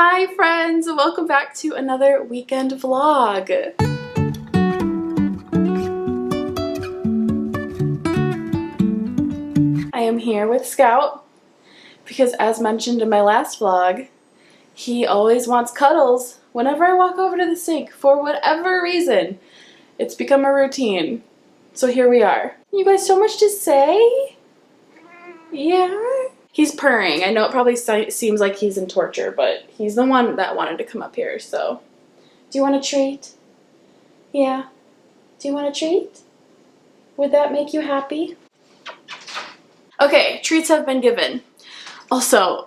Hi friends, welcome back to another weekend vlog. I am here with Scout because, as mentioned in my last vlog, he always wants cuddles whenever I walk over to the sink for whatever reason. It's become a routine. So here we are. You guys so much to say? Yeah? He's purring. I know it probably seems like he's in torture, but he's the one that wanted to come up here, so. Do you want a treat? Yeah. Do you want a treat? Would that make you happy? Okay, treats have been given. Also,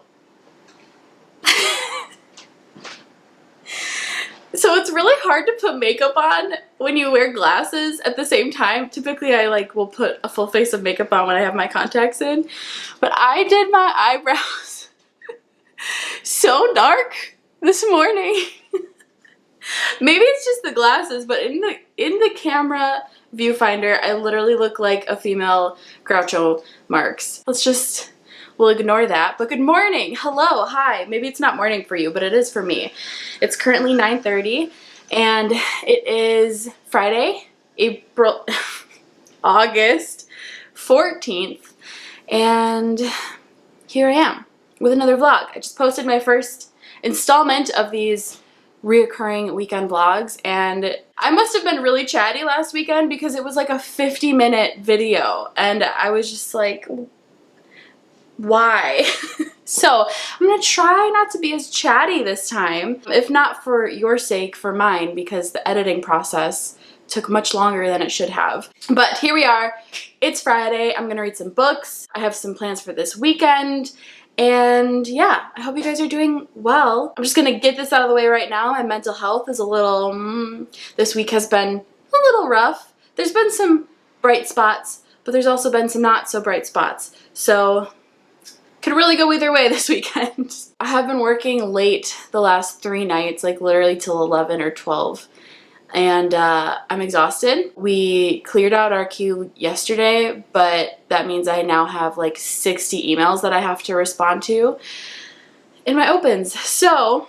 so it's really hard to put makeup on when you wear glasses at the same time. Typically I will put a full face of makeup on when I have my contacts in, but I did my eyebrows so dark this morning. Maybe it's just the glasses, but in the camera viewfinder, I literally look like a female Groucho Marx. We'll ignore that. But good morning, hello, hi. Maybe it's not morning for you, but it is for me. It's currently 9:30, and it is Friday, August 14th, and here I am with another vlog. I just posted my first installment of these reoccurring weekend vlogs, and I must have been really chatty last weekend because it was like a 50-minute video, and I was just like, why? So I'm gonna try not to be as chatty this time, if not for your sake, for mine, because the editing process took much longer than it should have. But here we are. It's Friday. I'm gonna read some books. I have some plans for this weekend. And yeah, I hope you guys are doing well. I'm just gonna get this out of the way right now. My mental health is a little, this week has been a little rough. There's been some bright spots, but there's also been some not so bright spots. So, could really go either way this weekend. I have been working late the last 3 nights, like literally till 11 or 12. And I'm exhausted. We cleared out our queue yesterday, but that means I now have like 60 emails that I have to respond to in my opens. So,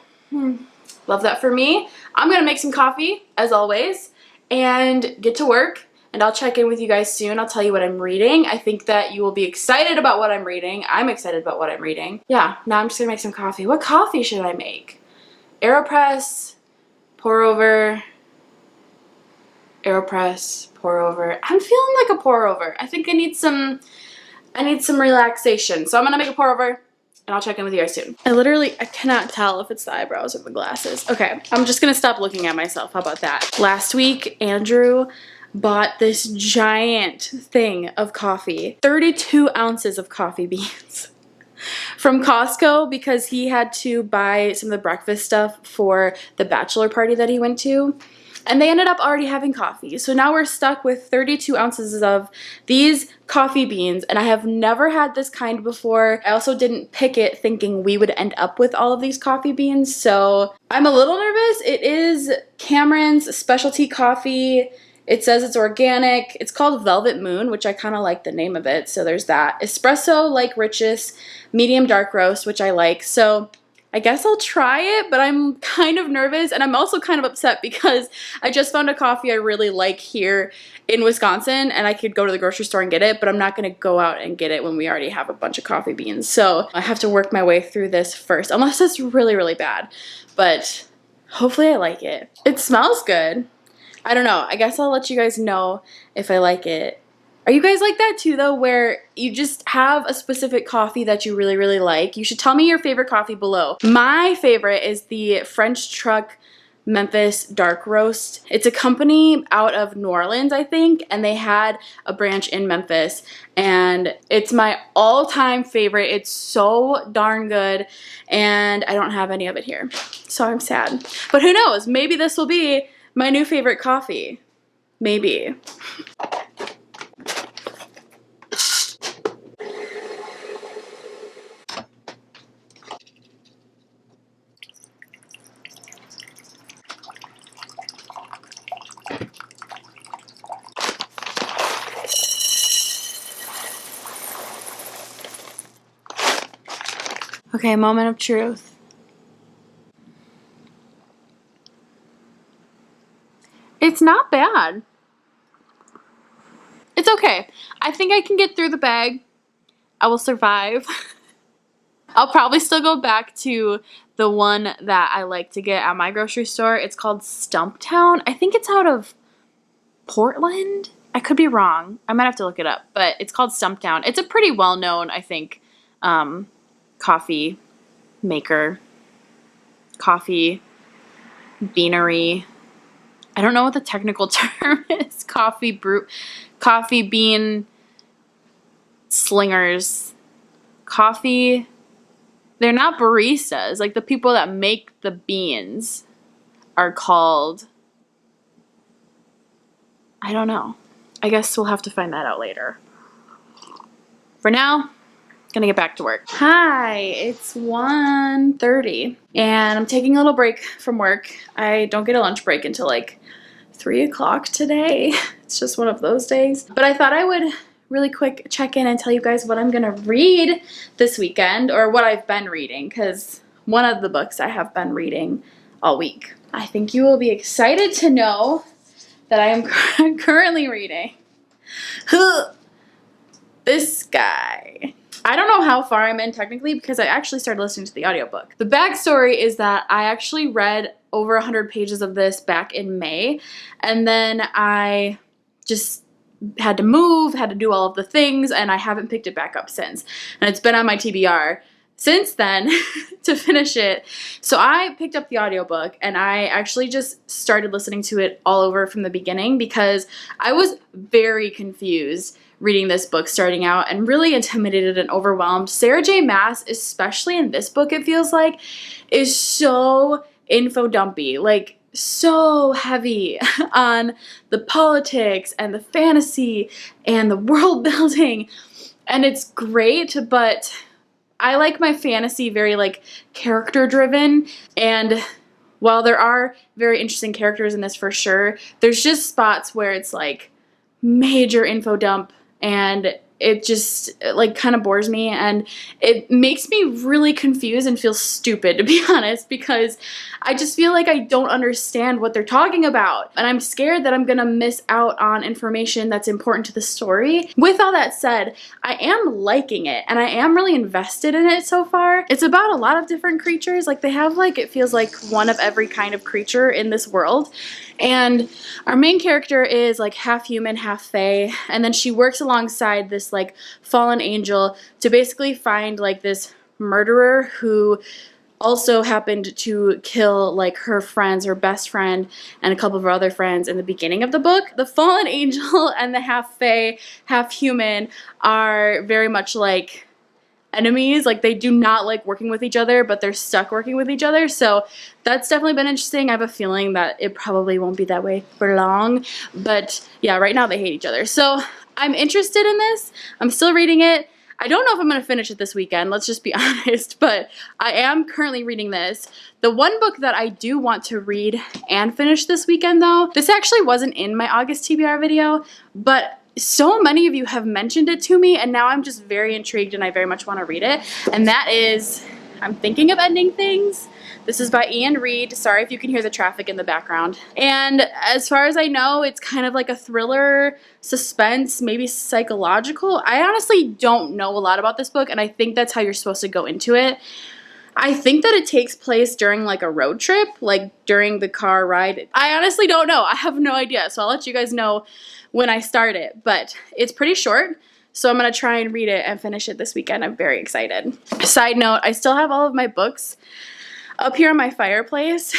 love that for me. I'm gonna make some coffee, as always, and get to work, and I'll check in with you guys soon. I'll tell you what I'm reading. I think that you will be excited about what I'm reading. I'm excited about what I'm reading. Yeah, now I'm just gonna make some coffee. What coffee should I make? AeroPress, pour over, AeroPress, pour over. I'm feeling like a pour over. I think I need some relaxation. So I'm gonna make a pour over, and I'll check in with you guys soon. I cannot tell if it's the eyebrows or the glasses. Okay, I'm just gonna stop looking at myself. How about that? Last week, Andrew bought this giant thing of coffee, 32 ounces of coffee beans from Costco, because he had to buy some of the breakfast stuff for the bachelor party that he went to. And they ended up already having coffee. So now we're stuck with 32 ounces of these coffee beans, and I have never had this kind before. I also didn't pick it thinking we would end up with all of these coffee beans, so I'm a little nervous. It is Cameron's specialty coffee. It says it's organic. It's called Velvet Moon, which I kind of like the name of it, so there's that. Espresso like richest, medium dark roast, which I like. So I guess I'll try it, but I'm kind of nervous, and I'm also kind of upset because I just found a coffee I really like here in Wisconsin, and I could go to the grocery store and get it, but I'm not gonna go out and get it when we already have a bunch of coffee beans. So I have to work my way through this first, unless it's really, really bad. But hopefully I like it. It smells good. I don't know. I guess I'll let you guys know if I like it. Are you guys like that too, though, where you just have a specific coffee that you really, really like? You should tell me your favorite coffee below. My favorite is the French Truck Memphis Dark Roast. It's a company out of New Orleans, I think, and they had a branch in Memphis, and it's my all-time favorite. It's so darn good, and I don't have any of it here, so I'm sad. But who knows? Maybe this will be my new favorite coffee. Maybe. Okay, moment of truth. It's not bad. It's okay. I think I can get through the bag. I will survive. I'll probably still go back to the one that I like to get at my grocery store. It's called Stumptown. I think it's out of Portland. I could be wrong. I might have to look it up, but it's called Stumptown. It's a pretty well-known, I think, coffee maker, coffee beanery. I don't know what the technical term is. Coffee bean slingers. Coffee. They're not baristas. Like the people that make the beans are called, I don't know. I guess we'll have to find that out later. For now, gonna get back to work. Hi, it's 1:30 and I'm taking a little break from work. I don't get a lunch break until like 3 o'clock today. It's just one of those days. But I thought I would really quick check in and tell you guys what I'm gonna read this weekend, or what I've been reading, because one of the books I have been reading all week. I think you will be excited to know that I am currently reading this guy. I don't know how far I'm in technically because I actually started listening to the audiobook. The backstory is that I actually read over 100 pages of this back in May, and then I just had to move, had to do all of the things, and I haven't picked it back up since. And it's been on my TBR since then to finish it. So I picked up the audiobook and I actually just started listening to it all over from the beginning because I was very confused reading this book starting out and really intimidated and overwhelmed. Sarah J. Maas, especially in this book, it feels like, is so info dumpy. Like, so heavy on the politics and the fantasy and the world building, and it's great, but I like my fantasy very like character driven, and while there are very interesting characters in this for sure, there's just spots where it's like major info dump and it just like kind of bores me, and it makes me really confused and feel stupid, to be honest, because I just feel like I don't understand what they're talking about, and I'm scared that I'm gonna miss out on information that's important to the story. With all that said, I am liking it and I am really invested in it so far. It's about a lot of different creatures. Like they have like, it feels like one of every kind of creature in this world. And our main character is like half human, half fae, and then she works alongside this like fallen angel to basically find like this murderer who also happened to kill like her friends, her best friend, and a couple of her other friends in the beginning of the book. The fallen angel and the half fae, half human are very much like enemies. Like they do not like working with each other, but they're stuck working with each other. So that's definitely been interesting. I have a feeling that it probably won't be that way for long, but yeah, right now they hate each other. So I'm interested in this. I'm still reading it. I don't know if I'm going to finish it this weekend, let's just be honest, but I am currently reading this. The one book that I do want to read and finish this weekend though, this actually wasn't in my August TBR video, but so many of you have mentioned it to me, and now I'm just very intrigued and I very much want to read it. And that is, I'm Thinking of Ending Things. This is by Ian Reid. Sorry if you can hear the traffic in the background. And as far as I know, it's kind of like a thriller, suspense, maybe psychological. I honestly don't know a lot about this book, and I think that's how you're supposed to go into it. I think that it takes place during like a road trip, like during the car ride. I honestly don't know. I have no idea. So I'll let you guys know when I start it, but it's pretty short. So I'm going to try and read it and finish it this weekend. I'm very excited. Side note, I still have all of my books up here on my fireplace.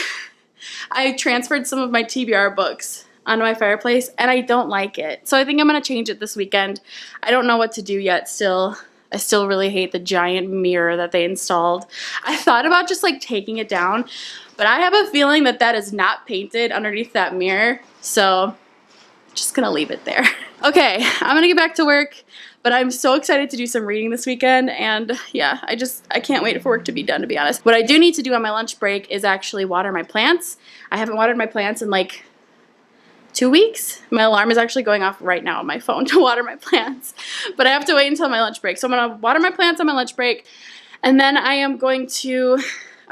I transferred some of my TBR books onto my fireplace and I don't like it. So I think I'm going to change it this weekend. I don't know what to do yet still. I still really hate the giant mirror that they installed. I thought about just like taking it down, but I have a feeling that that is not painted underneath that mirror. So just gonna leave it there. Okay, I'm gonna get back to work, but I'm so excited to do some reading this weekend, and yeah, I can't wait for work to be done, to be honest. What I do need to do on my lunch break is actually water my plants. I haven't watered my plants in like 2 weeks. My alarm is actually going off right now on my phone to water my plants, but I have to wait until my lunch break. So I'm gonna water my plants on my lunch break, and then I'm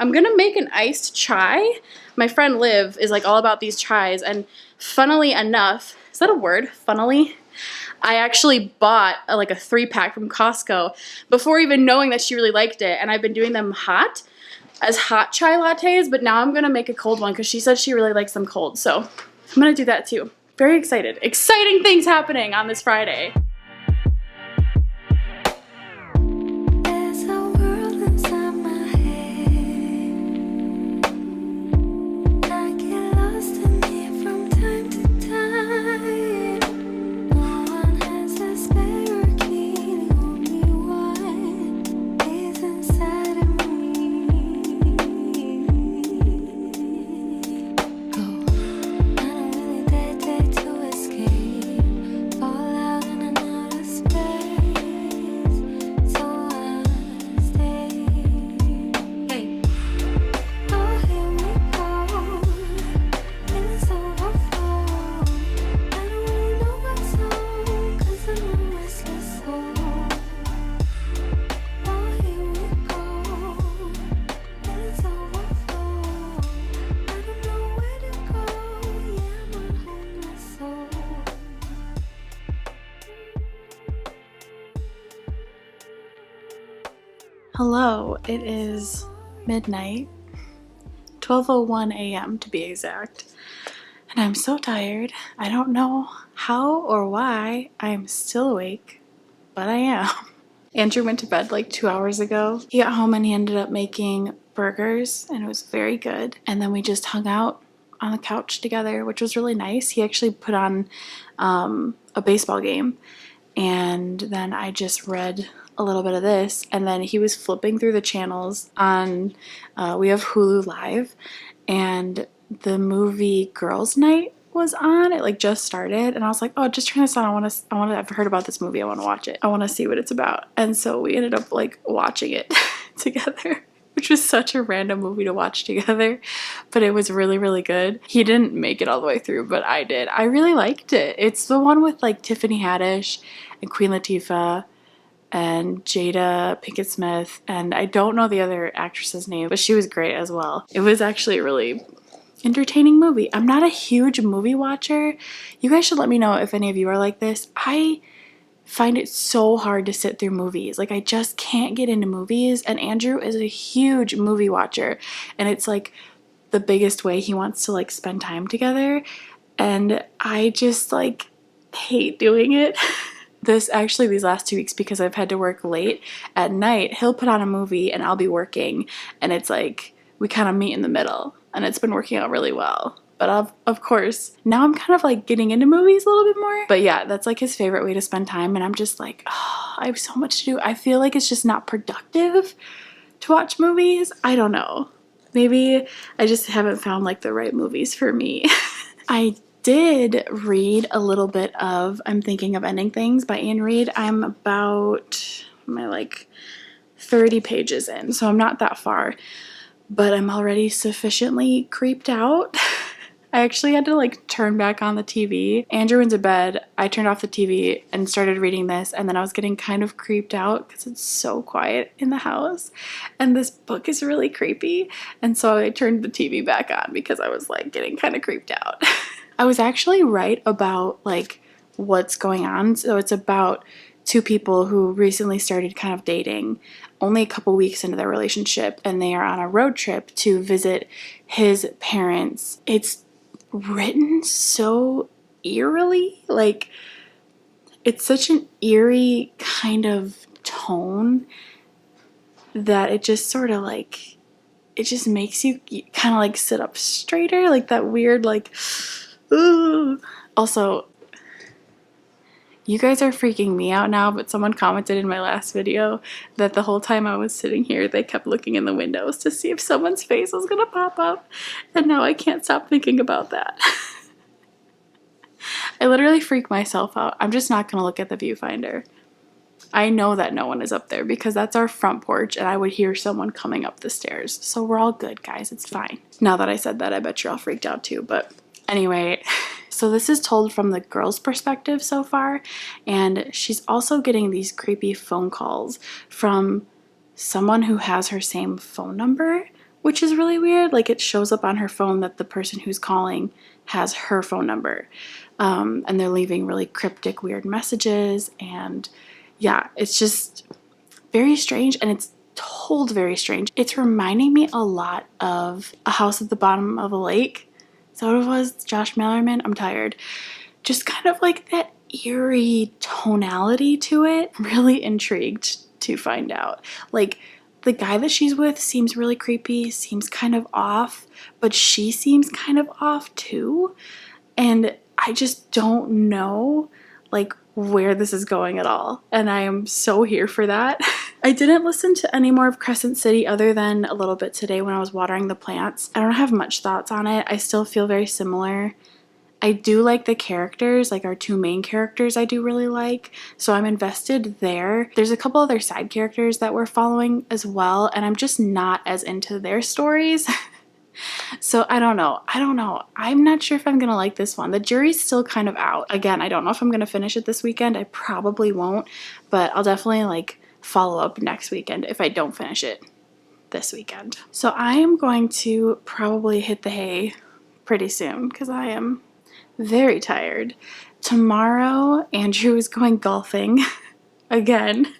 I'm gonna make an iced chai. My friend Liv is like all about these chais, and funnily enough, is that a word? Funnily? I actually bought like a 3-pack from Costco before even knowing that she really liked it, and I've been doing them hot as hot chai lattes, but now I'm gonna make a cold one because she said she really likes them cold, so I'm gonna do that too. Very excited. Exciting things happening on this Friday. Hello, it is midnight, 12:01 a.m. to be exact, and I'm so tired. I don't know how or why I'm still awake, but I am. Andrew went to bed like 2 hours ago. He got home and he ended up making burgers, and it was very good. And then we just hung out on the couch together, which was really nice. He actually put on a baseball game, and then I just read a little bit of this, and then he was flipping through the channels on we have Hulu Live, and the movie Girls Night was on. It like just started, and I was like, oh, just turn this on. I've heard about this movie. I want to watch it. I want to see what it's about. And so we ended up like watching it together, which was such a random movie to watch together, but it was really, really good. He didn't make it all the way through, but I did. I really liked it. It's the one with like Tiffany Haddish and Queen Latifah and Jada Pinkett Smith, and I don't know the other actress's name, but she was great as well. It was actually a really entertaining movie. I'm not a huge movie watcher. You guys should let me know if any of you are like this. I find it so hard to sit through movies. Like, I just can't get into movies, and Andrew is a huge movie watcher, and it's like the biggest way he wants to like spend time together, and I just like hate doing it. These last 2 weeks, because I've had to work late at night, he'll put on a movie and I'll be working, and it's like we kind of meet in the middle, and it's been working out really well. But of course, now I'm kind of like getting into movies a little bit more. But yeah, that's like his favorite way to spend time, and I'm just like, oh, I have so much to do. I feel like it's just not productive to watch movies. I don't know. Maybe I just haven't found like the right movies for me. I did read a little bit of I'm Thinking of Ending Things by Anne Reid. I'm about like 30 pages in, so I'm not that far, but I'm already sufficiently creeped out. I actually had to like turn back on the TV. Andrew went to bed, I turned off the TV and started reading this, and then I was getting kind of creeped out because it's so quiet in the house, and this book is really creepy, and so I turned the TV back on because I was like getting kind of creeped out. I was actually right about like what's going on. So it's about two people who recently started kind of dating, only a couple weeks into their relationship, and they are on a road trip to visit his parents. It's written so eerily, like it's such an eerie kind of tone that it just sort of like, it just makes you kind of like sit up straighter, like that weird like, ooh. Also, you guys are freaking me out now, but someone commented in my last video that the whole time I was sitting here, they kept looking in the windows to see if someone's face was gonna pop up, and now I can't stop thinking about that. I literally freak myself out. I'm just not gonna look at the viewfinder. I know that no one is up there because that's our front porch, and I would hear someone coming up the stairs. So we're all good, guys. It's fine. Now that I said that, I bet you're all freaked out too, but anyway, so this is told from the girl's perspective so far, and she's also getting these creepy phone calls from someone who has her same phone number, which is really weird. Like, it shows up on her phone that the person who's calling has her phone number. And they're leaving really cryptic, weird messages. And yeah, it's just very strange, and it's told very strange. It's reminding me a lot of A House at the Bottom of a Lake. Is that what it was? Josh Malerman? I'm tired. Just kind of like that eerie tonality to it. Really intrigued to find out. Like, the guy that she's with seems really creepy, seems kind of off, but she seems kind of off too. And I just don't know, like, where this is going at all. And I am so here for that. I didn't listen to any more of Crescent City other than a little bit today when I was watering the plants. I don't have much thoughts on it. I still feel very similar. I do like the characters, like our two main characters I do really like, so I'm invested there. There's a couple other side characters that we're following as well, and I'm just not as into their stories. So I don't know. I'm not sure if I'm gonna like this one. The jury's still kind of out. Again, I don't know if I'm gonna finish it this weekend. I probably won't, but I'll definitely like follow up next weekend if I don't finish it this weekend. So I am going to probably hit the hay pretty soon because I am very tired. Tomorrow, Andrew is going golfing again.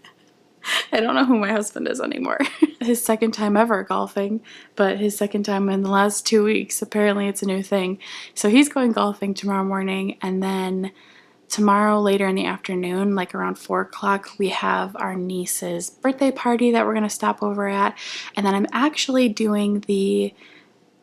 I don't know who my husband is anymore. His second time ever golfing, but his second time in the last 2 weeks. Apparently it's a new thing. So he's going golfing tomorrow morning, and then tomorrow later in the afternoon, like around 4 o'clock, we have our niece's birthday party that we're going to stop over at. And then I'm actually doing the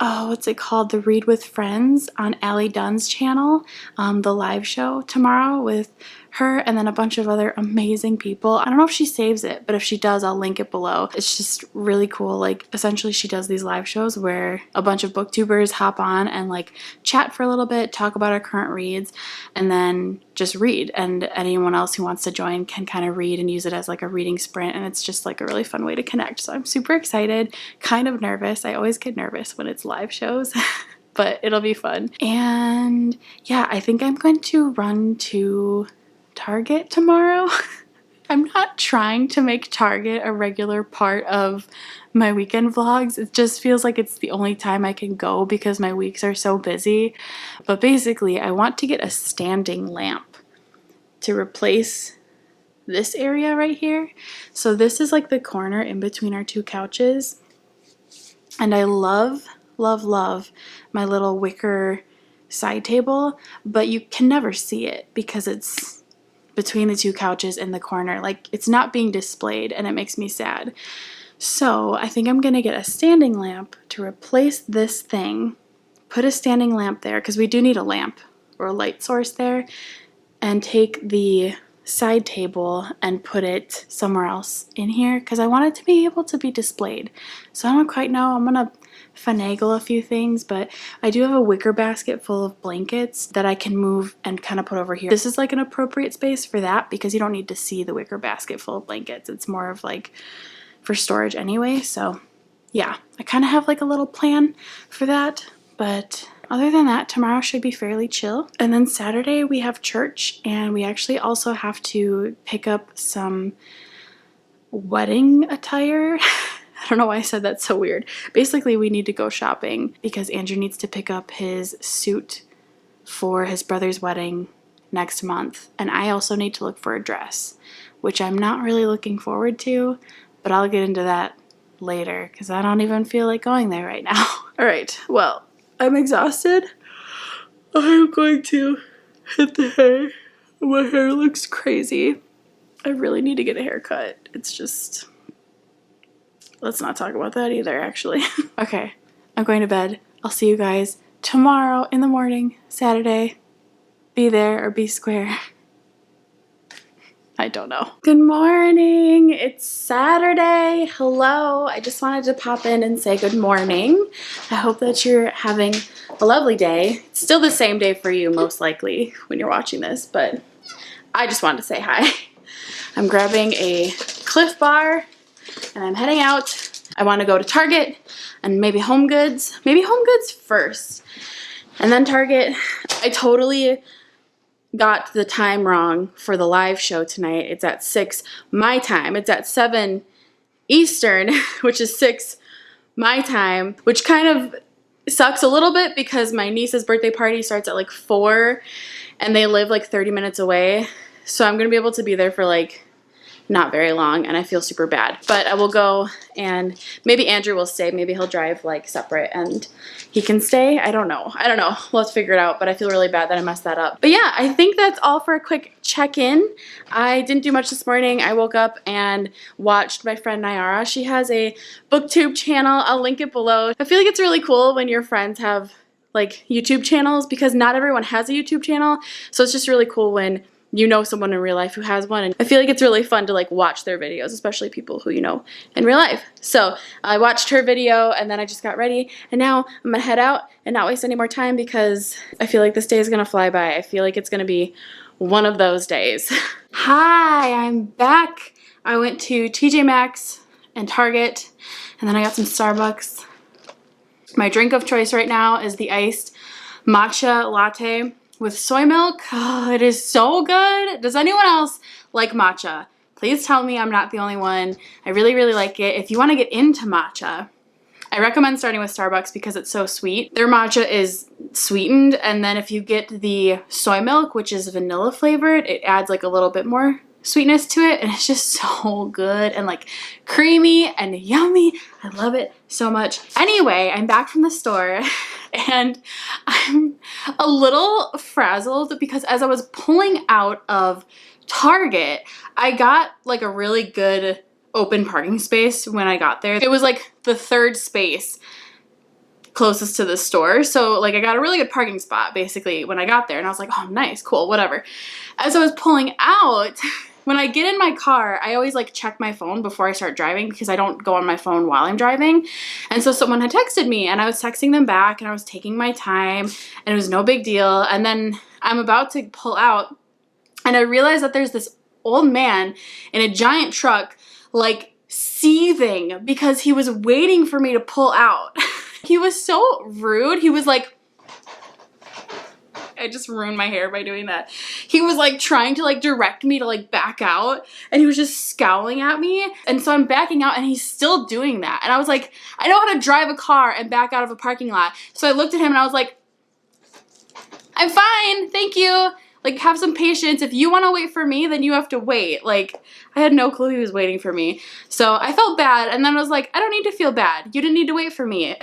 what's it called? The Read with Friends on Allie Dunn's channel, the live show tomorrow with her and then a bunch of other amazing people. I don't know if she saves it, but if she does, I'll link it below. It's just really cool. Like, essentially she does these live shows where a bunch of booktubers hop on and like chat for a little bit, talk about our current reads, and then just read. And anyone else who wants to join can kind of read and use it as like a reading sprint, and it's just like a really fun way to connect. So I'm super excited, kind of nervous. I always get nervous when it's live shows. But it'll be fun. And yeah, I think I'm going to run to Target tomorrow. I'm not trying to make Target a regular part of my weekend vlogs. It just feels like it's the only time I can go because my weeks are so busy. But basically, I want to get a standing lamp to replace this area right here. So this is like the corner in between our two couches. And I love my little wicker side table, but you can never see it because it's between the two couches in the corner. Like, it's not being displayed, and it makes me sad. So I think I'm gonna get a standing lamp to replace this thing, put a standing lamp there because we do need a lamp or a light source there, and take the side table and put it somewhere else in here because I want it to be able to be displayed. So I don't quite know. I'm gonna finagle a few things, but I do have a wicker basket full of blankets that I can move and kind of put over here. This is like an appropriate space for that because you don't need to see the wicker basket full of blankets. It's more of like for storage anyway. So yeah, I kind of have like a little plan for that, but other than that, tomorrow should be fairly chill. And then Saturday we have church, and we actually also have to pick up some wedding attire. I don't know why I said that so weird. Basically, we need to go shopping because Andrew needs to pick up his suit for his brother's wedding next month. And I also need to look for a dress, which I'm not really looking forward to, but I'll get into that later because I don't even feel like going there right now. All right, well, I'm exhausted. I'm going to hit the hay. My hair looks crazy. I really need to get a haircut. It's just... let's not talk about that either, actually. Okay, I'm going to bed. I'll see you guys tomorrow in the morning, Saturday. Be there or be square. I don't know. Good morning. It's Saturday. Hello. I just wanted to pop in and say good morning. I hope that you're having a lovely day. It's still the same day for you, most likely, when you're watching this, but I just wanted to say hi. I'm grabbing a Cliff Bar and I'm heading out. I want to go to Target and maybe Home Goods. Maybe Home Goods first and then Target. I totally got the time wrong for the live show tonight. It's at 6 my time. It's at 7 Eastern, which is 6 my time, which kind of sucks a little bit because my niece's birthday party starts at like 4 and they live like 30 minutes away. So I'm gonna be able to be there for like not very long, and I feel super bad. But I will go, and maybe Andrew will stay. Maybe he'll drive like separate and he can stay. I don't know. We'll have to figure it out, but I feel really bad that I messed that up. But yeah, I think that's all for a quick check-in. I didn't do much this morning. I woke up and watched my friend Nyara. She has a booktube channel. I'll link it below. I feel like it's really cool when your friends have like YouTube channels, because not everyone has a YouTube channel. So it's just really cool when you know someone in real life who has one, and I feel like it's really fun to like watch their videos, especially people who you know in real life. So I watched her video and then I just got ready, and now I'm gonna head out and not waste any more time because I feel like this day is gonna fly by. I feel like it's gonna be one of those days. Hi, I'm back. I went to TJ Maxx and Target, and then I got some Starbucks. My drink of choice right now is the iced matcha latte with soy milk. Oh, it is so good. Does anyone else like matcha? Please tell me I'm not the only one. I really, really like it. If you want to get into matcha, I recommend starting with Starbucks because it's so sweet. Their matcha is sweetened, and then if you get the soy milk, which is vanilla flavored, it adds like a little bit more sweetness to it, and it's just so good and like creamy and yummy. I love it so much. Anyway, I'm back from the store and I'm a little frazzled because as I was pulling out of Target, I got like a really good open parking space when I got there. It was like the third space closest to the store. So like I got a really good parking spot basically when I got there, and I was like, oh nice, cool, whatever. As I was pulling out, when I get in my car, I always like check my phone before I start driving because I don't go on my phone while I'm driving. And so someone had texted me and I was texting them back and I was taking my time and it was no big deal. And then I'm about to pull out and I realized that there's this old man in a giant truck like seething because he was waiting for me to pull out. He was so rude. He was like, I just ruined my hair by doing that. He was like trying to like direct me to like back out, and he was just scowling at me. And so I'm backing out and he's still doing that. And I was like, I know how to drive a car and back out of a parking lot. So I looked at him and I was like, I'm fine, thank you. Like, have some patience. If you want to wait for me, then you have to wait. Like, I had no clue he was waiting for me. So I felt bad, and then I was like, I don't need to feel bad. You didn't need to wait for me.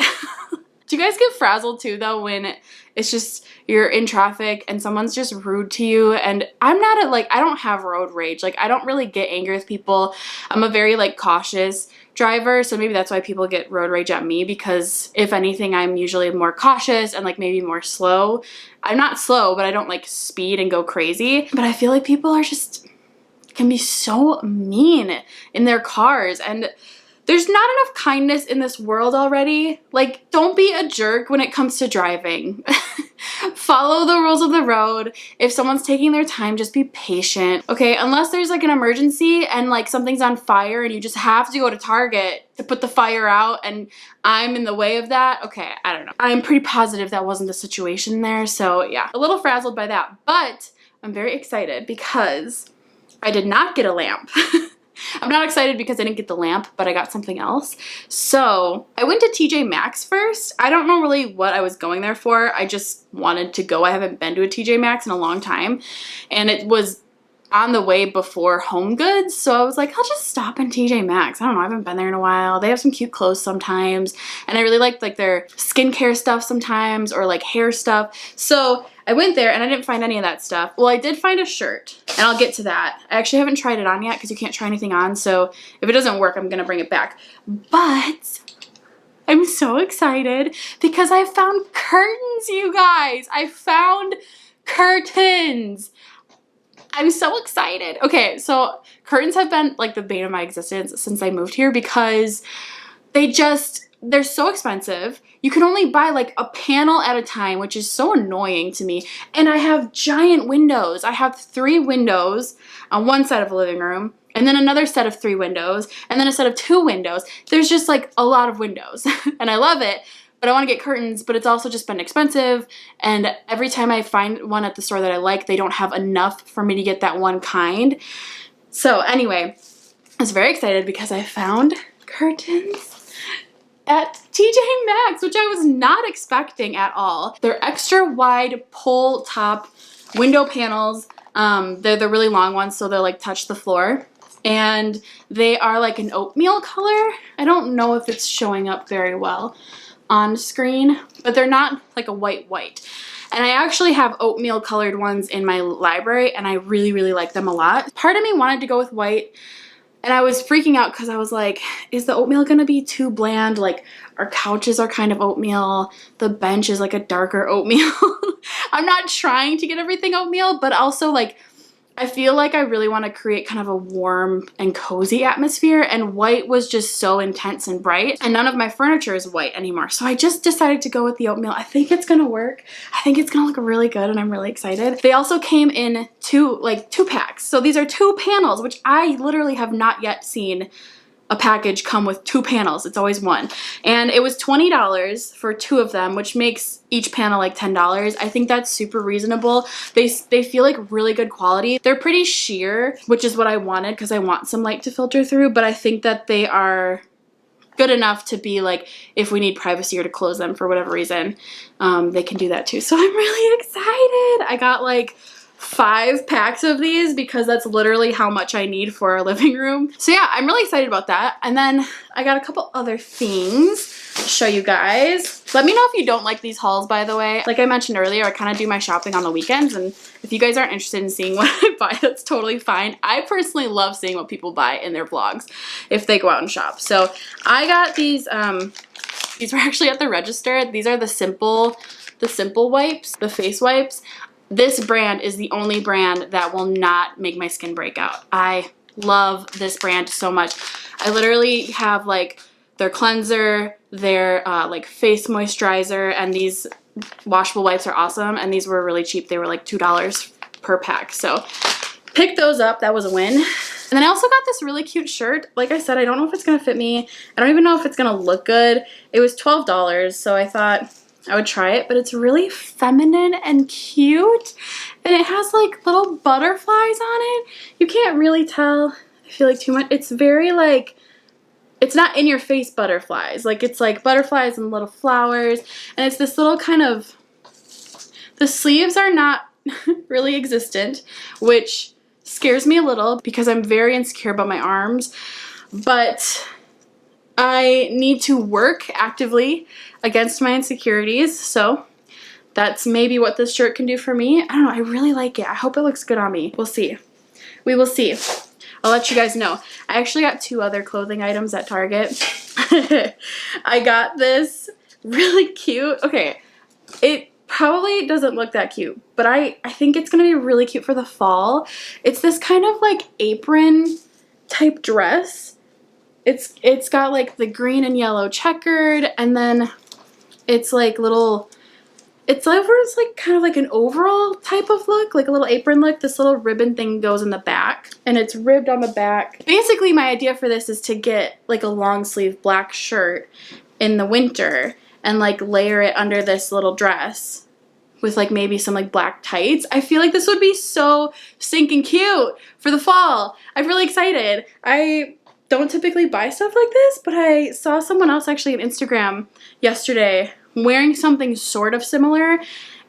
Do you guys get frazzled too though when it's just you're in traffic and someone's just rude to you? And I'm not a, like, I don't have road rage. Like, I don't really get angry with people. I'm a very like cautious driver, so maybe that's why people get road rage at me, because if anything I'm usually more cautious and like maybe more slow. I'm not slow, but I don't like speed and go crazy. But I feel like people are just can be so mean in their cars, and there's not enough kindness in this world already. Like, don't be a jerk when it comes to driving. Follow the rules of the road. If someone's taking their time, just be patient. Okay, unless there's like an emergency and like something's on fire and you just have to go to Target to put the fire out and I'm in the way of that. Okay, I don't know. I'm pretty positive that wasn't the situation there. So yeah, a little frazzled by that, but I'm very excited because I did not get a lamp. I'm not excited because I didn't get the lamp, but I got something else. So I went to TJ Maxx first. I don't know really what I was going there for. I just wanted to go. I haven't been to a TJ Maxx in a long time, and it was on the way before Home Goods. So I was like, I'll just stop in TJ Maxx. I don't know, I haven't been there in a while. They have some cute clothes sometimes, and I really like their skincare stuff sometimes, or like hair stuff. So I went there and I didn't find any of that stuff. Well, I did find a shirt, and I'll get to that. I actually haven't tried it on yet because you can't try anything on, so if it doesn't work, I'm gonna bring it back. But I'm so excited because I found curtains, you guys. I found curtains. I'm so excited. Okay, so curtains have been like the bane of my existence since I moved here because they're so expensive. You can only buy like a panel at a time, which is so annoying to me. And I have giant windows. I have 3 windows on one side of the living room, and then another set of 3 windows, and then a set of 2 windows. There's just like a lot of windows and I love it, but I want to get curtains, but it's also just been expensive. And every time I find one at the store that I like, they don't have enough for me to get that one kind. So anyway, I was very excited because I found curtains. at TJ Maxx, which I was not expecting at all. They're extra wide pull top window panels. They're the really long ones, so they'll like touch the floor. And they are like an oatmeal color. I don't know if it's showing up very well on screen, but they're not like a white. And I actually have oatmeal colored ones in my library, and I really like them a lot. Part of me wanted to go with white, and I was freaking out because I was like, is the oatmeal gonna be too bland? Like, our couches are kind of oatmeal. The bench is like a darker oatmeal. I'm not trying to get everything oatmeal, but also like, I feel like I really want to create kind of a warm and cozy atmosphere, and white was just so intense and bright, and none of my furniture is white anymore. So I just decided to go with the oatmeal. I think it's gonna work. I think it's gonna look really good, and I'm really excited. They also came in two packs. So these are 2 panels, which I literally have not yet seen a package come with 2 panels. It's always 1. And it was $20 for 2 of them, which makes each panel like $10. I think that's super reasonable. They feel like really good quality. They're pretty sheer, which is what I wanted because I want some light to filter through, but I think that they are good enough to be like, if we need privacy or to close them for whatever reason, they can do that too. So I'm really excited. I got like 5 packs of these because that's literally how much I need for our living room. So yeah, I'm really excited about that. And then I got a couple other things to show you guys. Let me know if you don't like these hauls, by the way. Like I mentioned earlier, I kind of do my shopping on the weekends, and if you guys aren't interested in seeing what I buy, that's totally fine. I personally love seeing what people buy in their vlogs if they go out and shop. So I got these were actually at the register. These are the simple wipes, the face wipes. This brand is the only brand that will not make my skin break out. I love this brand so much. I literally have like their cleanser, their like face moisturizer, and these washable wipes are awesome. And these were really cheap. They were like $2 per pack. So picked those up. That was a win. And then I also got this really cute shirt. Like I said, I don't know if it's gonna fit me. I don't even know if it's gonna look good. It was $12, so I thought I would try it, but it's really feminine and cute, and it has like little butterflies on it. You can't really tell, I feel like, too much. It's very like, it's not in your face butterflies. Like it's like butterflies and little flowers, and it's this little kind of, the sleeves are not really existent, which scares me a little because I'm very insecure about my arms, but I need to work actively against my insecurities, so that's maybe what this shirt can do for me. I don't know, I really like it. I hope it looks good on me. We'll see. We will see. I'll let you guys know. I actually got 2 other clothing items at Target. I got this really cute, okay, it probably doesn't look that cute, but I think it's gonna be really cute for the fall. It's this kind of like apron type dress. It's got like the green and yellow checkered, and then it's like little, it's like kind of like an overall type of look, like a little apron look. This little ribbon thing goes in the back, and it's ribbed on the back. Basically, my idea for this is to get like a long sleeve black shirt in the winter and like layer it under this little dress with like maybe some like black tights. I feel like this would be so stinking cute for the fall. I'm really excited. I don't typically buy stuff like this, but I saw someone else actually on Instagram yesterday wearing something sort of similar,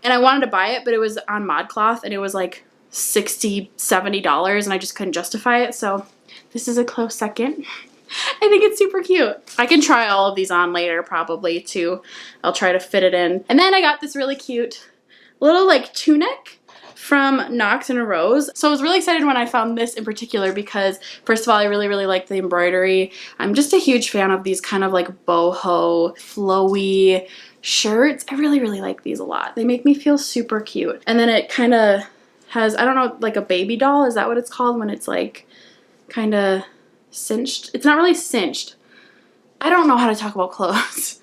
and I wanted to buy it, but it was on ModCloth, and it was like $60, $70, and I just couldn't justify it, so this is a close second. I think it's super cute. I can try all of these on later probably too. I'll try to fit it in. And then I got this really cute little like tunic from Knox and a Rose. So I was really excited when I found this in particular because first of all, I really like the embroidery. I'm just a huge fan of these kind of like boho, flowy shirts. I really like these a lot. They make me feel super cute. And then it kind of has, I don't know, like a baby doll. Is that what it's called when it's like kind of cinched? It's not really cinched. I don't know how to talk about clothes,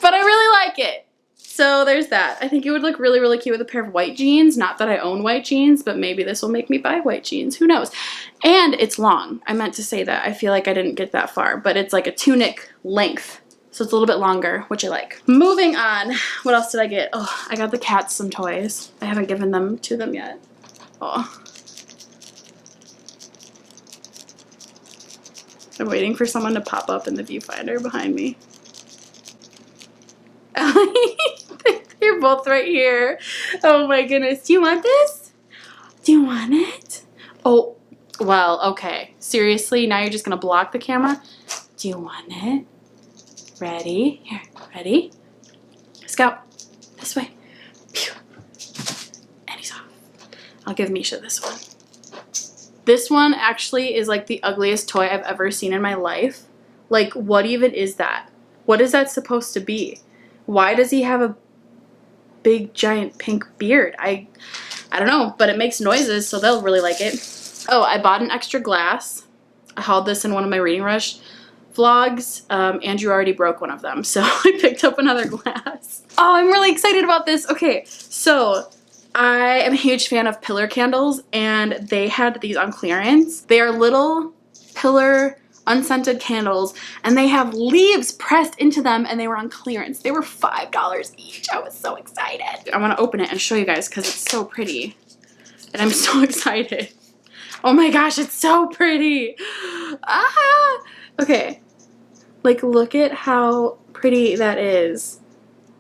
but I really like it. So there's that. I think it would look really cute with a pair of white jeans. Not that I own white jeans, but maybe this will make me buy white jeans. Who knows? And it's long. I meant to say that. I feel like I didn't get that far, but it's like a tunic length. So it's a little bit longer, which I like. Moving on. What else did I get? Oh, I got the cats some toys. I haven't given them to them yet. Oh. I'm waiting for someone to pop up in the viewfinder behind me. They're both right here. Oh my goodness. Do you want this? Do you want it? Oh, well, okay. Seriously, now you're just gonna block the camera? Do you want it? Ready? Here, ready? Let's go. This way. Pew. And he's off. I'll give Misha this one. This one actually is like the ugliest toy I've ever seen in my life. Like, what even is that? What is that supposed to be? Why does he have a big giant pink beard? I don't know, but it makes noises, so they'll really like it. Oh, I bought an extra glass. I hauled this in one of my Reading Rush vlogs. Andrew already broke one of them, so I picked up another glass. Oh, I'm really excited about this. Okay, so I am a huge fan of pillar candles, and they had these on clearance. They are little pillar unscented candles, and they have leaves pressed into them, and they were on clearance. They were $5 each. I was so excited. I want to open it and show you guys because it's so pretty, and I'm so excited. Oh my gosh, it's so pretty. Ah! Okay, like look at how pretty that is.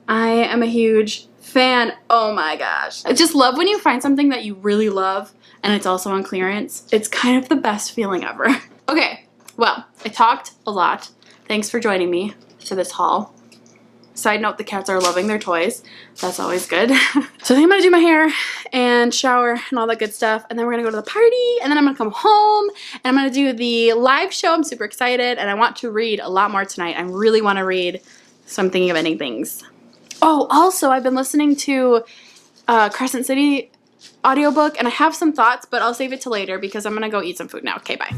I am a huge fan. Oh my gosh. I just love when you find something that you really love and it's also on clearance. It's kind of the best feeling ever. Okay, well, I talked a lot. Thanks for joining me for this haul. Side note, the cats are loving their toys. That's always good. So I think I'm gonna do my hair and shower and all that good stuff, and then we're gonna go to the party, and then I'm gonna come home and I'm gonna do the live show. I'm super excited, and I want to read a lot more tonight. I really want to read, so I'm thinking of ending things. Oh, also, I've been listening to Crescent City audiobook, and I have some thoughts, but I'll save it till later because I'm gonna go eat some food now. Okay, bye.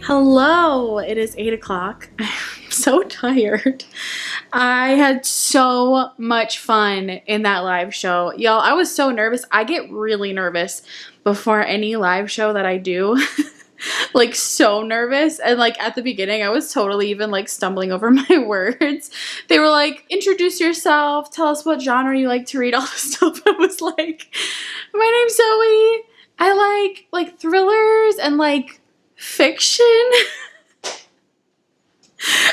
Hello, it is 8 o'clock. I'm so tired. I had so much fun in that live show. Y'all, I was so nervous. I get really nervous before any live show that I do. Like so nervous, and like at the beginning I was totally even like stumbling over my words. They were like, introduce yourself, tell us what genre you like to read, all this stuff. I was like, my name's Zoe. I like thrillers and like fiction.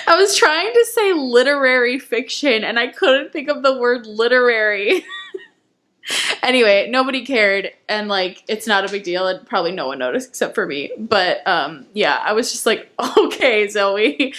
I was trying to say literary fiction and I couldn't think of the word literary. Anyway, nobody cared, and like it's not a big deal, and probably no one noticed except for me. But yeah, I was just like, okay, Zoe,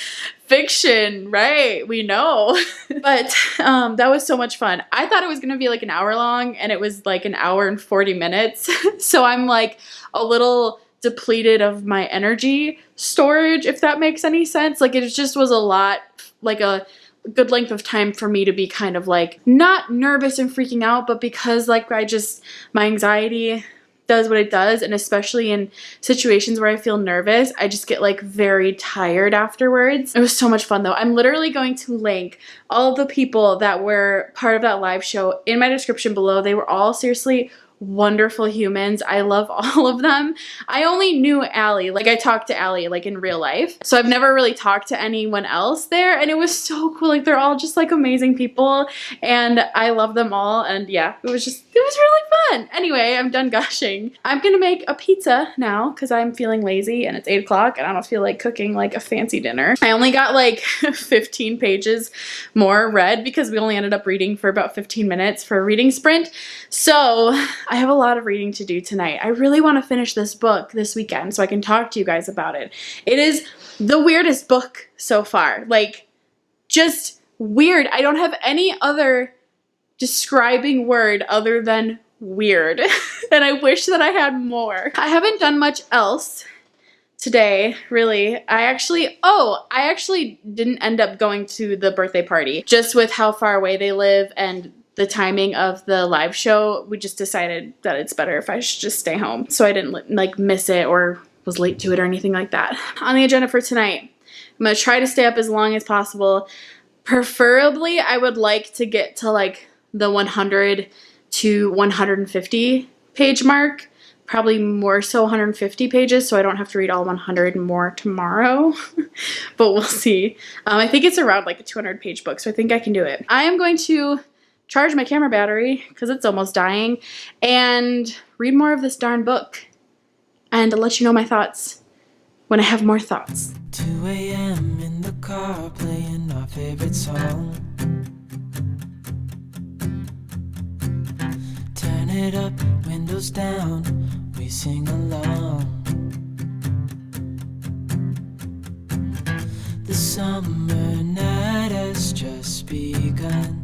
fiction, right? We know. But that was so much fun. I thought it was gonna be like an hour long, and it was like an hour and 40 minutes. So I'm like a little depleted of my energy storage, if that makes any sense. Like, it just was a lot, like a good length of time for me to be kind of like not nervous and freaking out, but because like my anxiety does what it does, and especially in situations where I feel nervous, I just get like very tired afterwards. It was so much fun though. I'm literally going to link all of the people that were part of that live show in my description below. They were all seriously wonderful humans. I love all of them. I only knew Allie, like I talked to Allie like in real life, so I've never really talked to anyone else there, and it was so cool. Like, they're all just like amazing people, and I love them all, and yeah, it was really fun. Anyway, I'm done gushing. I'm gonna make a pizza now because I'm feeling lazy and it's 8 o'clock and I don't feel like cooking like a fancy dinner. I only got like 15 pages more read because we only ended up reading for about 15 minutes for a reading sprint, so I have a lot of reading to do tonight. I really want to finish this book this weekend so I can talk to you guys about it. It is the weirdest book so far. Like, just weird. I don't have any other describing word other than weird. And I wish that I had more. I haven't done much else today, really. I actually didn't end up going to the birthday party. Just with how far away they live and the timing of the live show, we just decided that it's better if I should just stay home. So I didn't like miss it or was late to it or anything like that. On the agenda for tonight, I'm gonna try to stay up as long as possible. Preferably, I would like to get to like the 100 to 150 page mark. Probably more so 150 pages, so I don't have to read all 100 and more tomorrow. But we'll see. I think it's around like a 200 page book, so I think I can do it. I am going to charge my camera battery because it's almost dying and read more of this darn book, and I'll let you know my thoughts when I have more thoughts. 2 a.m. in the car playing our favorite song. Turn it up, windows down, we sing along. The summer night has just begun.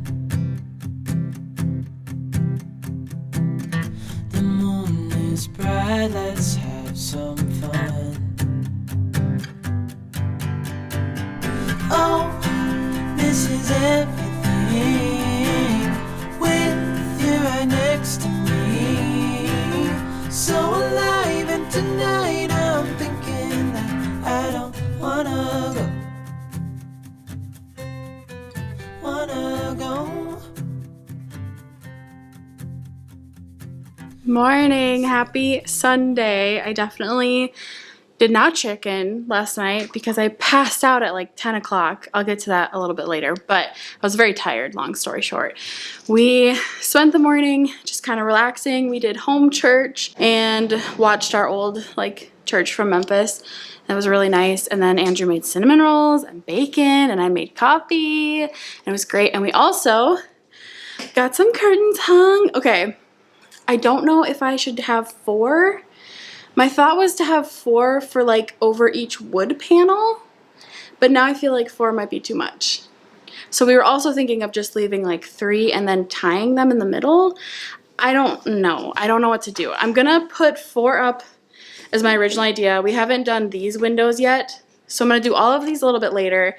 The moon is bright, let's have some fun. Oh, this is everything with you right next to me. So alive, and tonight I'm thinking that I don't wanna go. Morning, happy Sunday. I definitely did not chicken last night because I passed out at like 10 o'clock. I'll get to that a little bit later, but I was very tired, long story short. We spent the morning just kind of relaxing. We did home church and watched our old like church from Memphis. That was really nice. And then Andrew made cinnamon rolls and bacon, and I made coffee, and it was great. And we also got some curtains hung. Okay, I don't know if I should have 4. My thought was to have 4 for like over each wood panel, but now I feel like 4 might be too much. So we were also thinking of just leaving like 3 and then tying them in the middle. I don't know. I don't know what to do. I'm gonna put 4 up as my original idea. We haven't done these windows yet, so I'm gonna do all of these a little bit later,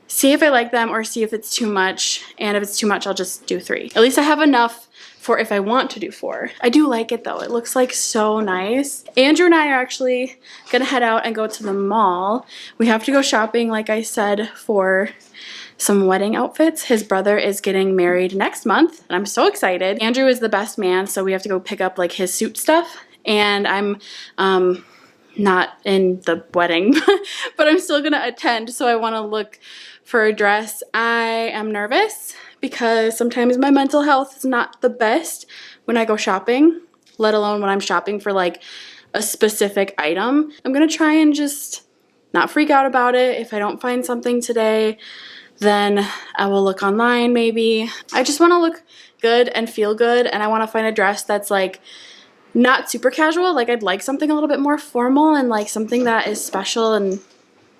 see if I like them or see if it's too much, and if it's too much, I'll just do 3. At least I have enough for if I want to do 4. I do like it though. It looks like so nice. Andrew and I are actually gonna head out and go to the mall. We have to go shopping, like I said, for some wedding outfits. His brother is getting married next month, and I'm so excited. Andrew is the best man, so we have to go pick up like his suit stuff, and I'm not in the wedding, but I'm still gonna attend, so I wanna look for a dress. I am nervous because sometimes my mental health is not the best when I go shopping, let alone when I'm shopping for like a specific item. I'm gonna try and just not freak out about it. If I don't find something today, then I will look online maybe. I just wanna look good and feel good, and I wanna find a dress that's like not super casual. Like, I'd like something a little bit more formal and like something that is special and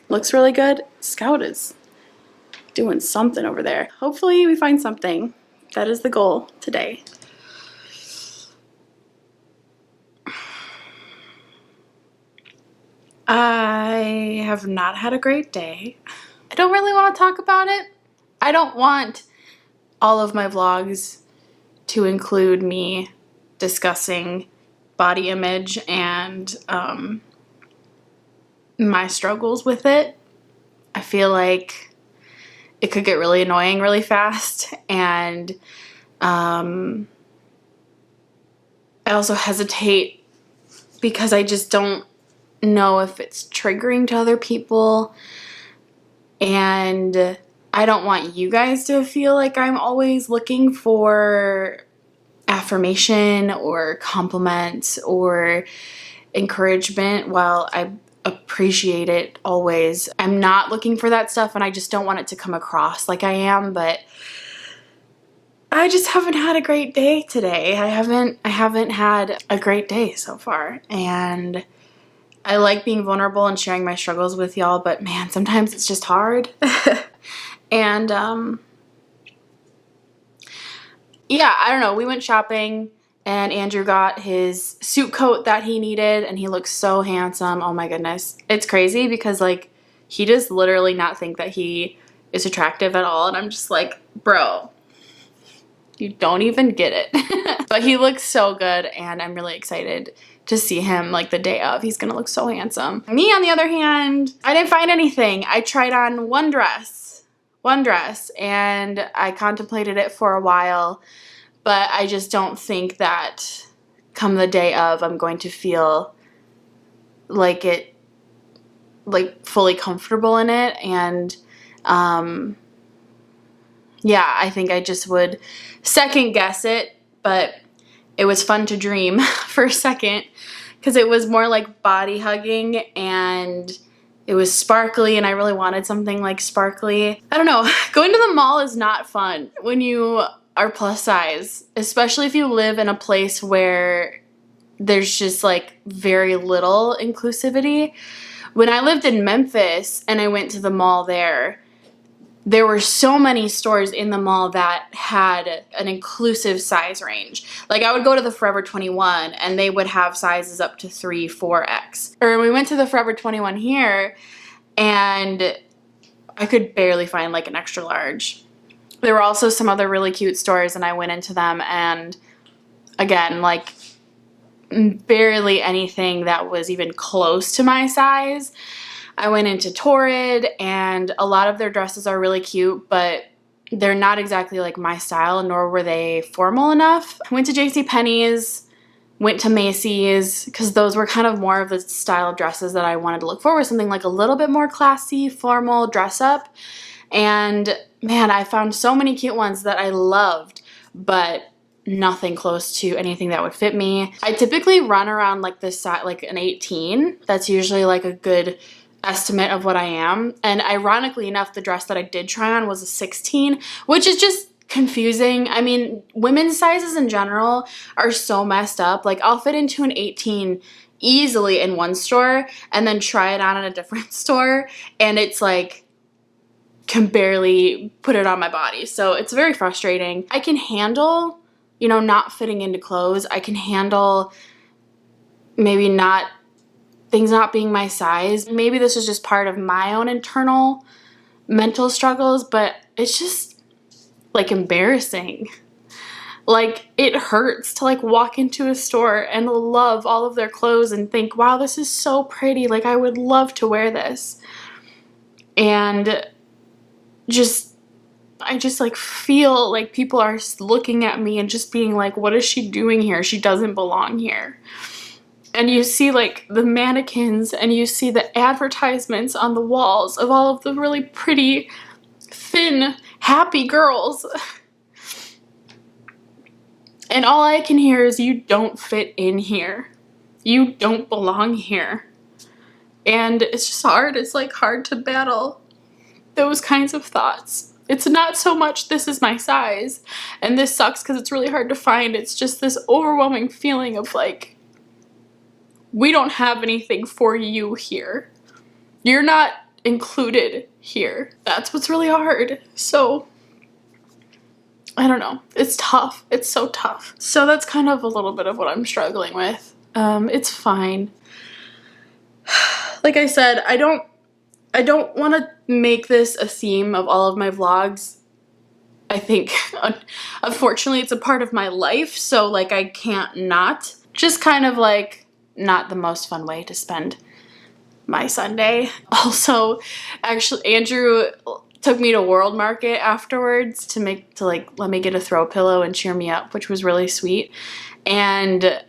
looks really good. Scout is doing something over there. Hopefully we find something. That is the goal today. I have not had a great day. I don't really want to talk about it. I don't want all of my vlogs to include me discussing body image and my struggles with it. I feel like it could get really annoying really fast, and I also hesitate because I just don't know if it's triggering to other people, and I don't want you guys to feel like I'm always looking for affirmation or compliments or encouragement. While I appreciate it always, I'm not looking for that stuff, and I just don't want it to come across like I am. But I just haven't had a great day today. I haven't had a great day so far, and I like being vulnerable and sharing my struggles with y'all, but man, sometimes it's just hard. And yeah, I don't know. We went shopping and Andrew got his suit coat that he needed, and he looks so handsome. Oh my goodness. It's crazy because like he does literally not think that he is attractive at all, and I'm just like, bro, you don't even get it. But he looks so good, and I'm really excited to see him like the day of. He's gonna look so handsome. Me, on the other hand, I didn't find anything. I tried on one dress, and I contemplated it for a while, but I just don't think that come the day of I'm going to feel like fully comfortable in it. And yeah, I think I just would second guess it, but it was fun to dream for a second because it was more like body hugging, and it was sparkly, and I really wanted something like sparkly. I don't know. Going to the mall is not fun when you are plus size, especially if you live in a place where there's just like very little inclusivity. When I lived in Memphis and I went to the mall there were so many stores in the mall that had an inclusive size range. Like I would go to the Forever 21 and they would have sizes up to 3, 4X. Or we went to the Forever 21 here and I could barely find like an extra large. There were also some other really cute stores, and I went into them, and again, like barely anything that was even close to my size. I went into Torrid, and a lot of their dresses are really cute, but they're not exactly like my style, nor were they formal enough. I went to JCPenney's, went to Macy's, because those were kind of more of the style of dresses that I wanted to look for, something like a little bit more classy, formal dress up. And man, I found so many cute ones that I loved, but nothing close to anything that would fit me. I typically run around like this size, like an 18. That's usually like a good estimate of what I am. And ironically enough, the dress that I did try on was a 16, which is just confusing. I mean, women's sizes in general are so messed up. Like I'll fit into an 18 easily in one store and then try it on in a different store, and it's like can barely put it on my body. So it's very frustrating. I can handle, you know, not fitting into clothes. I can handle maybe things not being my size. Maybe this is just part of my own internal mental struggles, but it's just like embarrassing. Like it hurts to like walk into a store and love all of their clothes and think, wow, this is so pretty. Like I would love to wear this. And I just like feel like people are looking at me and just being like, what is she doing here? She doesn't belong here. And you see like the mannequins and you see the advertisements on the walls of all of the really pretty, thin, happy girls. And all I can hear is, you don't fit in here. You don't belong here. And it's just hard. It's like hard to battle those kinds of thoughts. It's not so much this is my size and this sucks because it's really hard to find. It's just this overwhelming feeling of like, we don't have anything for you here. You're not included here. That's what's really hard. So I don't know. It's tough. It's so tough. So that's kind of a little bit of what I'm struggling with. It's fine. like I said, I don't want to make this a theme of all of my vlogs. I think, unfortunately, it's a part of my life, so like I can't not. Just kind of like not the most fun way to spend my Sunday. Also, actually, Andrew took me to World Market afterwards to let me get a throw pillow and cheer me up, which was really sweet. And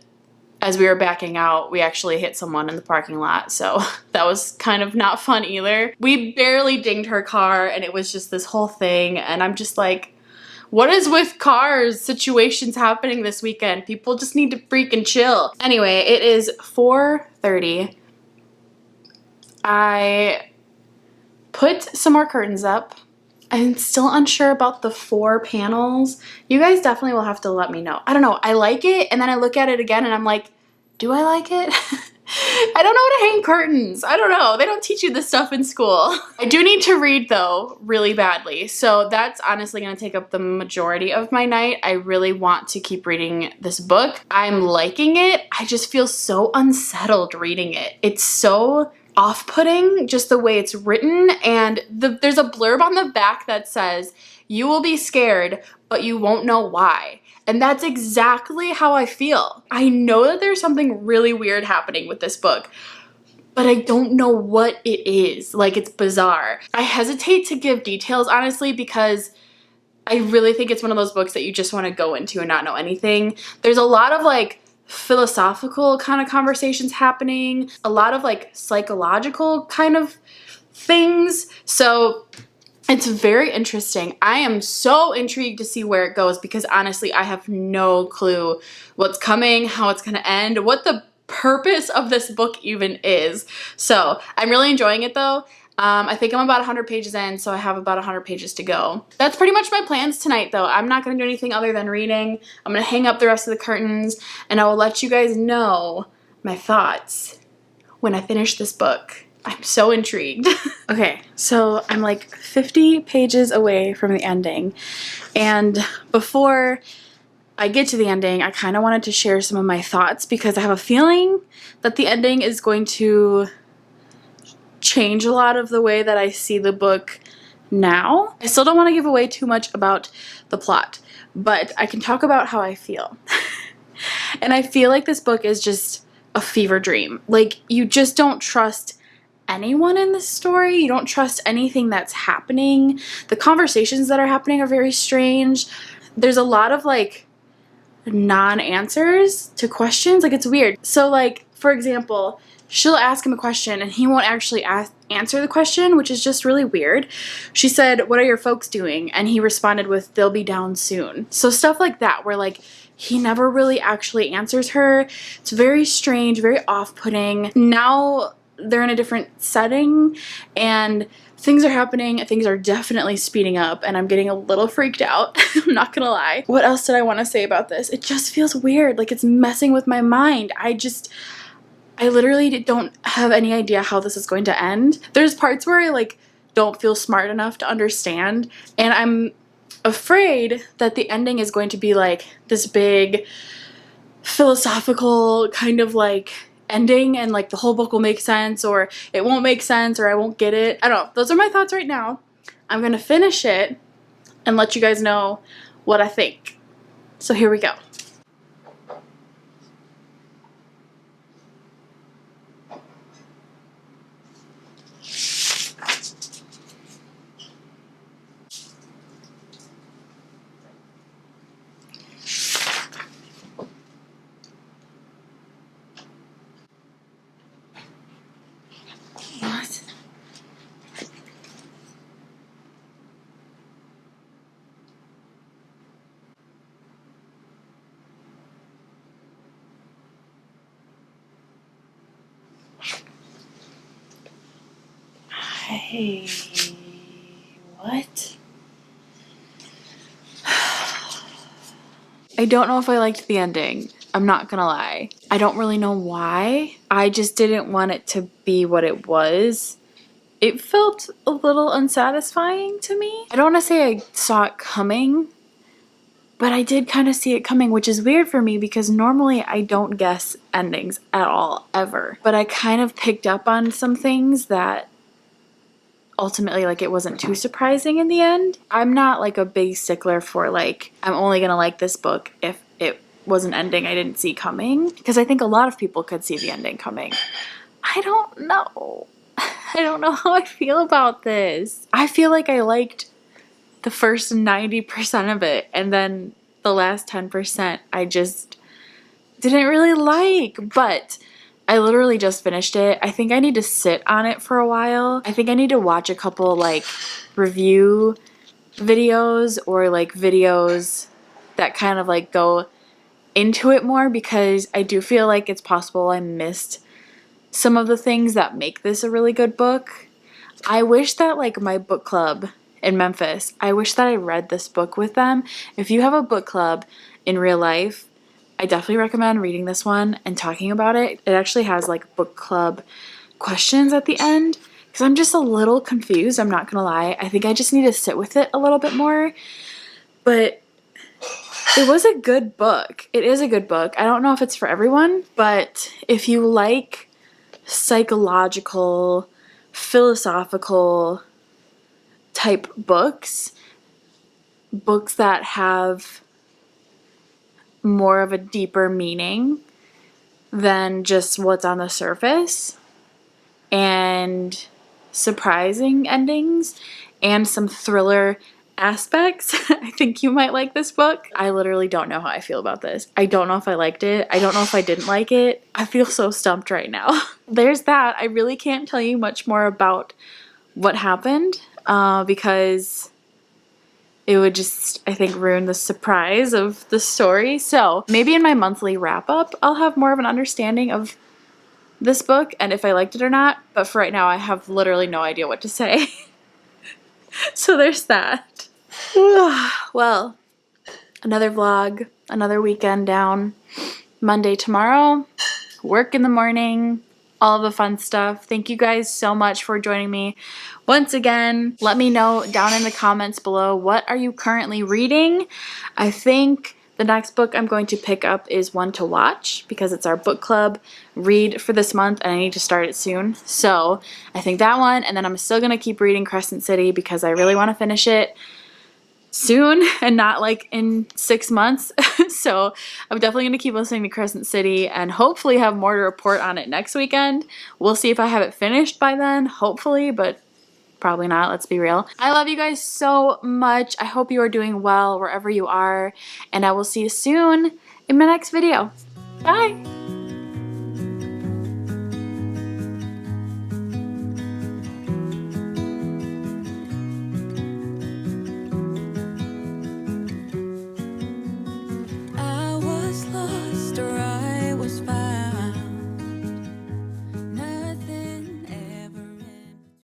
as we were backing out, we actually hit someone in the parking lot, so that was kind of not fun either. We barely dinged her car, and it was just this whole thing, and I'm just like, what is with cars situations happening this weekend? People just need to freaking chill. Anyway, it is 4:30. I put some more curtains up. I'm still unsure about the 4 panels. You guys definitely will have to let me know. I don't know. I like it, and then I look at it again, and I'm like, do I like it? I don't know how to hang curtains. I don't know. They don't teach you this stuff in school. I do need to read, though, really badly. So that's honestly going to take up the majority of my night. I really want to keep reading this book. I'm liking it. I just feel so unsettled reading it. It's so off-putting, just the way it's written, and there's a blurb on the back that says, "You will be scared, but you won't know why." And that's exactly how I feel. I know that there's something really weird happening with this book, but I don't know what it is. Like, it's bizarre. I hesitate to give details, honestly, because I really think it's one of those books that you just want to go into and not know anything. There's a lot of like philosophical kind of conversations happening, a lot of like psychological kind of things. So it's very interesting. I am so intrigued to see where it goes because honestly, I have no clue what's coming, how it's going to end, what the purpose of this book even is. So I'm really enjoying it though. I think I'm about 100 pages in, so I have about 100 pages to go. That's pretty much my plans tonight though. I'm not going to do anything other than reading. I'm going to hang up the rest of the curtains and I will let you guys know my thoughts when I finish this book. I'm so intrigued. Okay, so I'm like 50 pages away from the ending, and before I get to the ending, I kind of wanted to share some of my thoughts because I have a feeling that the ending is going to change a lot of the way that I see the book now. I still don't want to give away too much about the plot, but I can talk about how I feel. And I feel like this book is just a fever dream. Like, you just don't trust anyone in this story. You don't trust anything that's happening. The conversations that are happening are very strange. There's a lot of like non-answers to questions. Like, it's weird. So like, for example, she'll ask him a question and he won't actually answer the question, which is just really weird. She said, "What are your folks doing?" And he responded with, "They'll be down soon." So stuff like that where like he never really actually answers her. It's very strange, very off-putting. Now they're in a different setting and things are happening. Things are definitely speeding up and I'm getting a little freaked out. I'm not gonna lie. What else did I want to say about this? It just feels weird. Like, it's messing with my mind. I literally don't have any idea how this is going to end. There's parts where I like don't feel smart enough to understand, and I'm afraid that the ending is going to be like this big philosophical kind of like ending and like the whole book will make sense, or it won't make sense, or I won't get it. I don't know. Those are my thoughts right now. I'm gonna finish it and let you guys know what I think. So here we go. What? Hey, what? I don't know if I liked the ending. I'm not gonna lie. I don't really know why. I just didn't want it to be what it was. It felt a little unsatisfying to me. I don't want to say I saw it coming, But I did kind of see it coming, which is weird for me because normally I don't guess endings at all, ever. But I kind of picked up on some things that ultimately, like, it wasn't too surprising in the end. I'm not like a big stickler for like, I'm only gonna like this book if it was an ending I didn't see coming, because I think a lot of people could see the ending coming. I don't know. I don't know how I feel about this. I feel like I liked the first 90% of it, and then the last 10% I just didn't really like, but I literally just finished it. I think I need to sit on it for a while. I think I need to watch a couple like review videos or like videos that kind of like go into it more, because I do feel like it's possible I missed some of the things that make this a really good book. I wish that like my book club in Memphis, I wish that I read this book with them. If you have a book club in real life, I definitely recommend reading this one and talking about it. It actually has like book club questions at the end, because I'm just a little confused, I'm not gonna lie. I think I just need to sit with it a little bit more. But it was a good book. It is a good book. I don't know if it's for everyone, but if you like psychological, philosophical type books that have more of a deeper meaning than just what's on the surface, and surprising endings and some thriller aspects, I think you might like this book. I literally don't know how I feel about this. I don't know if I liked it. I don't know if I didn't like it. I feel so stumped right now. There's that. I really can't tell you much more about what happened because it would just, I think, ruin the surprise of the story. So maybe in my monthly wrap up, I'll have more of an understanding of this book and if I liked it or not. But for right now, I have literally no idea what to say. So there's that. Well, another vlog, another weekend down. Monday tomorrow, work in the morning, all of the fun stuff. Thank you guys so much for joining me once again. Let me know down in the comments below, what are you currently reading? I think the next book I'm going to pick up is One to Watch, because it's our book club read for this month and I need to start it soon. So I think that one, and then I'm still going to keep reading Crescent City because I really want to finish it soon and not like in 6 months. So I'm definitely going to keep listening to Crescent City and hopefully have more to report on it next weekend. We'll see if I have it finished by then, hopefully, but probably not, let's be real. I love you guys so much. I hope you are doing well wherever you are, and I will see you soon in my next video. Bye!